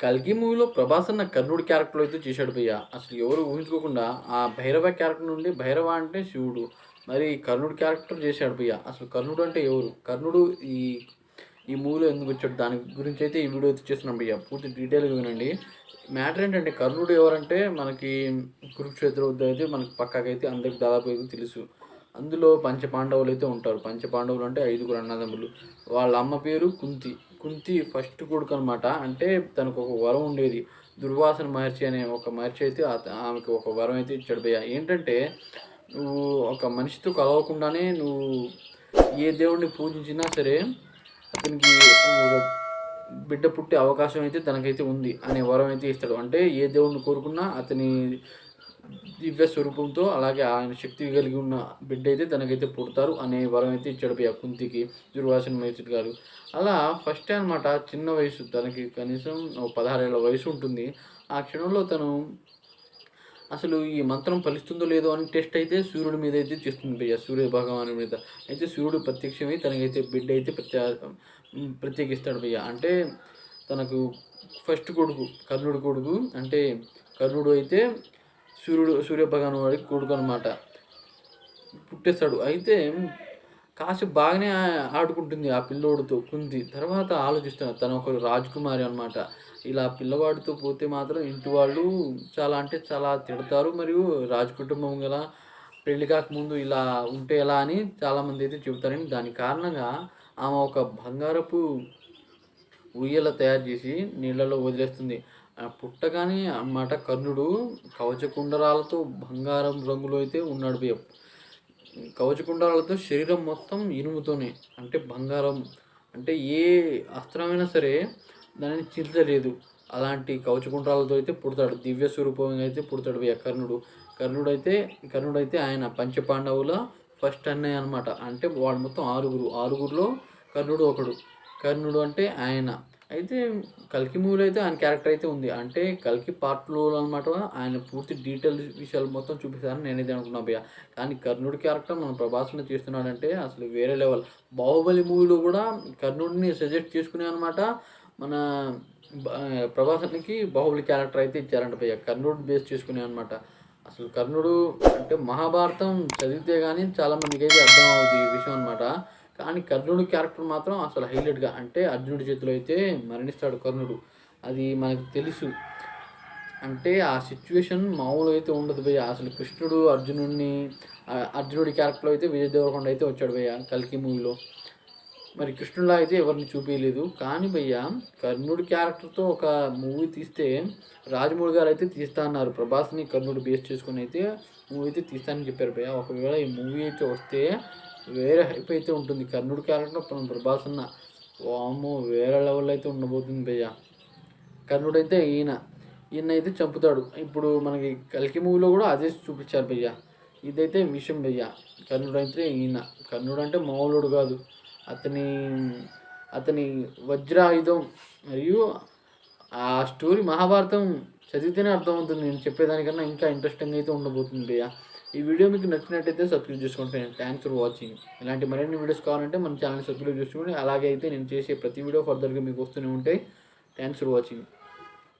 'కల్కి' మూవీలో 'ప్రభాస్' అన్న కర్ణుడి క్యారెక్టర్‌లో అయితే చేశాడు భయ్య. అసలు ఎవరు ఊహించుకోకుండా ఆ భైరవ క్యారెక్టర్ నుండి భైరవ అంటే శివుడు. మరి కర్ణుడి క్యారెక్టర్ చేశాడు భయ్య. అసలు కర్ణుడు అంటే ఎవరు? కర్ణుడు ఈ ఈ మూవీలో ఎందుకొచ్చాడు? దాని గురించి అయితే ఈ వీడియో అయితే చేస్తున్నాను భయ్య. పూర్తి డీటెయిల్‌గా వినండి. మ్యాటర్ ఏంటంటే కర్ణుడు ఎవరంటే మనకి కురుక్షేత్ర యుద్ధం అయితే మనకి పక్కాకైతే అందరికి దాదాపు అయితే తెలుసు. అందులో పంచపాండవులైతే ఉంటారు. పంచపాండవులు అంటే 5గురు అన్నదమ్ములు. వాళ్ళ అమ్మ పేరు కుంతి. కుంతి ఫస్ట్ కొడుకనమాట. అంటే తనకొక వరం ఉండేది. దుర్వాసన మహర్షి అనే ఒక మహర్షి అయితే ఆమెకి ఒక వరం అయితే ఇచ్చాడు భయ్య. ఏంటంటే నువ్వు ఒక మనిషితో కలవకుండానే నువ్వు ఏ దేవుడిని పూజించినా సరే అతనికి బిడ్డ పుట్టే అవకాశం అయితే తనకైతే ఉంది అనే వరం అయితే ఇస్తాడు. అంటే ఏ దేవుడిని కోరుకున్నా అతని దివ్య స్వరూపంతో అలాగే ఆయన శక్తి కలిగి ఉన్న బిడ్డ అయితే తనకైతే పుడతారు అనే వరం అయితే ఇచ్చాడు ఆ కుంతికి దుర్వాసన మహర్షి గారు. అలా ఫస్ట్ అనమాట చిన్న వయసు తనకి కనీసం 16 ఏళ్ల వయసు ఉంటుంది. ఆ క్షణంలో తను అసలు ఈ మంత్రం ఫలిస్తుందో లేదో అని టెస్ట్ అయితే సూర్యుడి మీద అయితే చేస్తుంది భయ్య. సూర్య భగవానుడి మీద. అయితే సూర్యుడు ప్రత్యక్షమై తనకైతే బిడ్డ అయితే ప్రత్యేకిస్తాడు భయ్య. అంటే తనకు ఫస్ట్ కొడుకు కర్ణుడి కొడుకు. అంటే కర్ణుడు అయితే సూర్యభగవాను వాడికి కొడుకు అనమాట. పుట్టేస్తాడు. అయితే కాసేపు బాగానే ఆడుకుంటుంది ఆ పిల్లోడితో కుంతి. తర్వాత ఆలోచిస్తాను తను ఒక రాజకుమారి అనమాట. ఇలా పిల్లవాడితో పోతే మాత్రం ఇంటి వాళ్ళు చాలా అంటే చాలా తిడతారు. మరియు రాజకుటుంబం గల పెళ్లి కాకముందు ఇలా ఉంటే ఎలా అని చాలామంది అయితే చెబుతారని దానికి కారణంగా ఆమె ఒక బంగారపు ఉయ్యాల తయారు చేసి నీళ్ళలో వదిలేస్తుంది. పుట్టగానే అన్నమాట కర్ణుడు కవచకుండరాలతో బంగారం రంగులో అయితే ఉన్నాడు భయ్య. కవచకుండలాలతో శరీరం మొత్తం ఇనుముతోనే. అంటే బంగారం అంటే ఏ అస్త్రమైనా సరే దానిని చీల్చలేదు. అలాంటి కవచకుండలాలతో అయితే పుడతాడు. దివ్య స్వరూపంగా అయితే పుడతాడు భయ్య కర్ణుడు. కర్ణుడైతే ఆయన పంచపాండవుల ఫస్ట్ అన్నయ్య అనమాట. అంటే వాళ్ళు మొత్తం ఆరుగురిలో కర్ణుడు ఒకడు. కర్ణుడు అంటే ఆయన. అయితే 'కల్కి' మూవీలో అయితే ఆయన క్యారెక్టర్ అయితే ఉంది. అంటే 'కల్కి' పార్ట్ 2లో అనమాట ఆయన పూర్తి డీటెయిల్ విషయాలు మొత్తం చూపిస్తారని నేనైతే అనుకున్నా భయ్య. కానీ కర్ణుడి క్యారెక్టర్ మన ప్రభాస్‌ని చేస్తున్నాడంటే అసలు వేరే లెవెల్. 'బాహుబలి' మూవీలో కూడా కర్ణుడిని సజెస్ట్ చేసుకునే అనమాట మన ప్రభాస్‌కి 'బాహుబలి' క్యారెక్టర్ అయితే ఇచ్చారంట భయ్య. కర్ణుడిని బేస్ చేసుకునే అనమాట. అసలు కర్ణుడు అంటే మహాభారతం చదివితే గానీ చాలామందికైతే అర్థం అవుద్ది ఈ విషయం అనమాట. కానీ కర్ణుడి క్యారెక్టర్ మాత్రం అసలు హైలైట్‌గా అంటే అర్జునుడి చేతిలో అయితే మరణిస్తాడు కర్ణుడు. అది మనకు తెలుసు. అంటే ఆ సిట్యుయేషన్ మామూలుగా అయితే ఉండదు భయ్య. అసలు కృష్ణుడు అర్జునుడి క్యారెక్టర్‌లో అయితే విజయ్ దేవరకొండ అయితే వచ్చాడు భయ్య 'కల్కి' మూవీలో. మరి కృష్ణుడిలా అయితే ఎవరిని చూపియలేదు. కానీ భయ్య కర్ణుడి క్యారెక్టర్‌తో ఒక మూవీ తీస్తే రాజమౌళి గారు అయితే తీస్తా అన్నారు. ప్రభాస్‌ని కర్ణుడు బేస్ చేసుకొని అయితే మూవీ అయితే తీస్తానని చెప్పారు భయ్య. ఒకవేళ ఈ మూవీ అయితే వస్తే వేరే హైప్ అయితే ఉంటుంది. కర్ణుడి క్యారెక్టర్ మన ప్రభాస్ అన్న వామ్మో! వేరే లెవెల్‌లో అయితే ఉండబోతుంది భయ్య. కర్ణుడైతే ఈయనైతే చంపుతాడు. ఇప్పుడు మనకి 'కల్కి' మూవీలో కూడా అదే చూపించారు భయ్య. ఇదైతే విషయం భయ్య. కర్ణుడైతే ఈయన. కర్ణుడు అంటే మామూలోడు కాదు. అతని అతని వజ్రాయుధం మరియు ఆ స్టోరీ మహాభారతం చదివితేనే అర్థమవుతుంది. నేను చెప్పేదానికన్నా ఇంకా ఇంట్రెస్టింగ్‌గా అయితే ఉండబోతుంది భయ్య. ఈ వీడియో మీకు నచ్చినట్టయితే సబ్స్క్రైబ్ చేసుకోండి ఫ్రెండ్స్. Thanks for watching. ఇలాంటి మరిన్ని వీడియోస్ కావాలంటే మన ఛానెల్‌ని సబ్స్క్రైబ్ చేసుకోండి. అలాగే అయితే నేను చేసే ప్రతి వీడియో ఫర్దర్‌గా మీకు వస్తూనే ఉంటాయి. Thanks for watching.